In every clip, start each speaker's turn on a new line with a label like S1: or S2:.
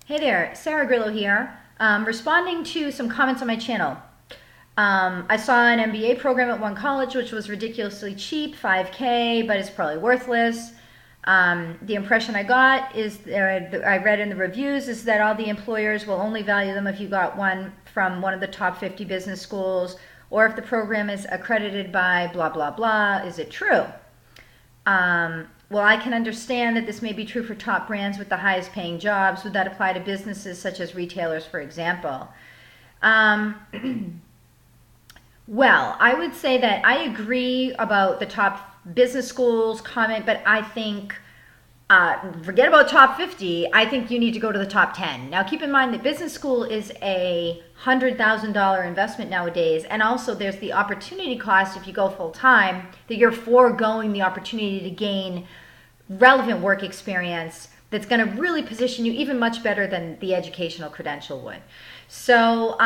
S1: Hey there, Sarah Grillo here, responding to some comments on my channel. I saw an MBA program at one college which was ridiculously cheap, 5K, but it's probably worthless. The impression I got is, I read in the reviews, is that all the employers will only value them if you got one from one of the top 50 business schools, or if the program is accredited by blah, blah, blah. Is it true? Well, I can understand that this may be true for top brands with the highest paying jobs. Would that apply to businesses such as retailers, for example? Well, I would say that I agree about the top business schools comment, but I think, forget about top 50, I think you need to go to the top 10. Now, keep in mind that business school is a $100,000 investment nowadays, and also there's the opportunity cost if you go full time, that you're foregoing the opportunity to gain relevant work experience that's going to really position you even much better than the educational credential would. So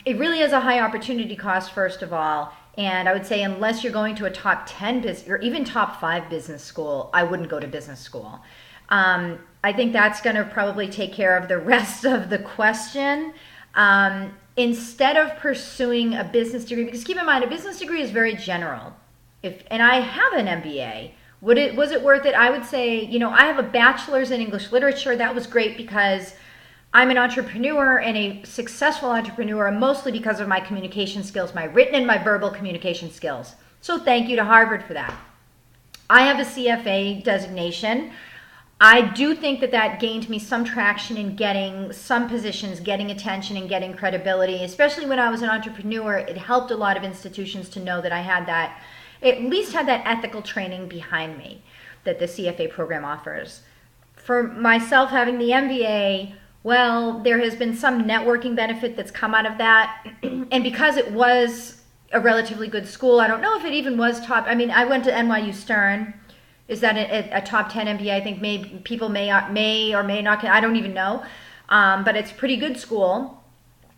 S1: it really is a high opportunity cost, first of all. And I would say unless you're going to a top 10 business or even top 5 business school, I wouldn't go to business school. I think that's going to probably take care of the rest of the question. Instead of pursuing a business degree, because keep in mind, a business degree is very general. And I have an MBA. Was it worth it? I would say, I have a bachelor's in English literature. That was great because I'm an entrepreneur and a successful entrepreneur, mostly because of my communication skills, my written and my verbal communication skills. So thank you to Harvard for that. I have a CFA designation. I do think that gained me some traction in getting some positions, getting attention and getting credibility, especially when I was an entrepreneur. It helped a lot of institutions to know that I had that, at least had that ethical training behind me that the CFA program offers. For myself, having the MBA, well, there has been some networking benefit that's come out of that. And because it was a relatively good school, I don't know if it even was top. I mean, I went to NYU Stern. Is that a top 10 MBA? I think people may or may not. I don't even know. But it's a pretty good school.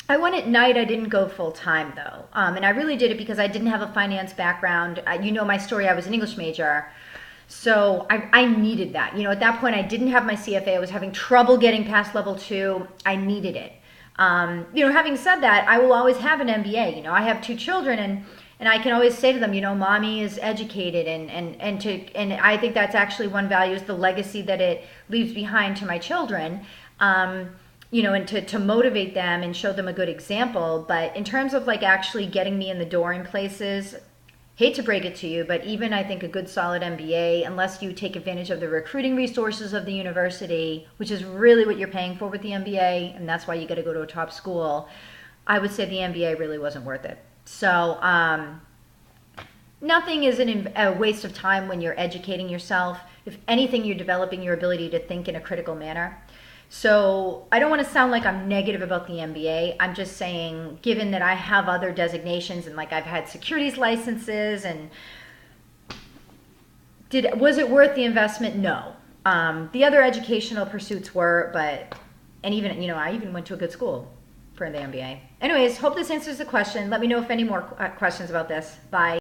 S1: I went at night. I didn't go full time though. And I really did it because I didn't have a finance background. You know my story. I was an English major. So I needed that. At that point, I didn't have my CFA. I was having trouble getting past level 2. I needed it. Having said that, I will always have an MBA. I have 2 children, and I can always say to them, mommy is educated, and I think that's actually one value, is the legacy that it leaves behind to my children. And to motivate them and show them a good example. But in terms of actually getting me in the door in places, hate to break it to you, but even I think a good solid MBA, unless you take advantage of the recruiting resources of the university, which is really what you're paying for with the MBA, and that's why you got to go to a top school, I would say the MBA really wasn't worth it. So nothing is a waste of time when you're educating yourself. If anything, you're developing your ability to think in a critical manner. So I don't want to sound like I'm negative about the MBA. I'm just saying, given that I have other designations and I've had securities licenses, and was it worth the investment? No. The other educational pursuits were, and even I even went to a good school for the MBA. Anyways, hope this answers the question. Let me know if any more questions about this. Bye.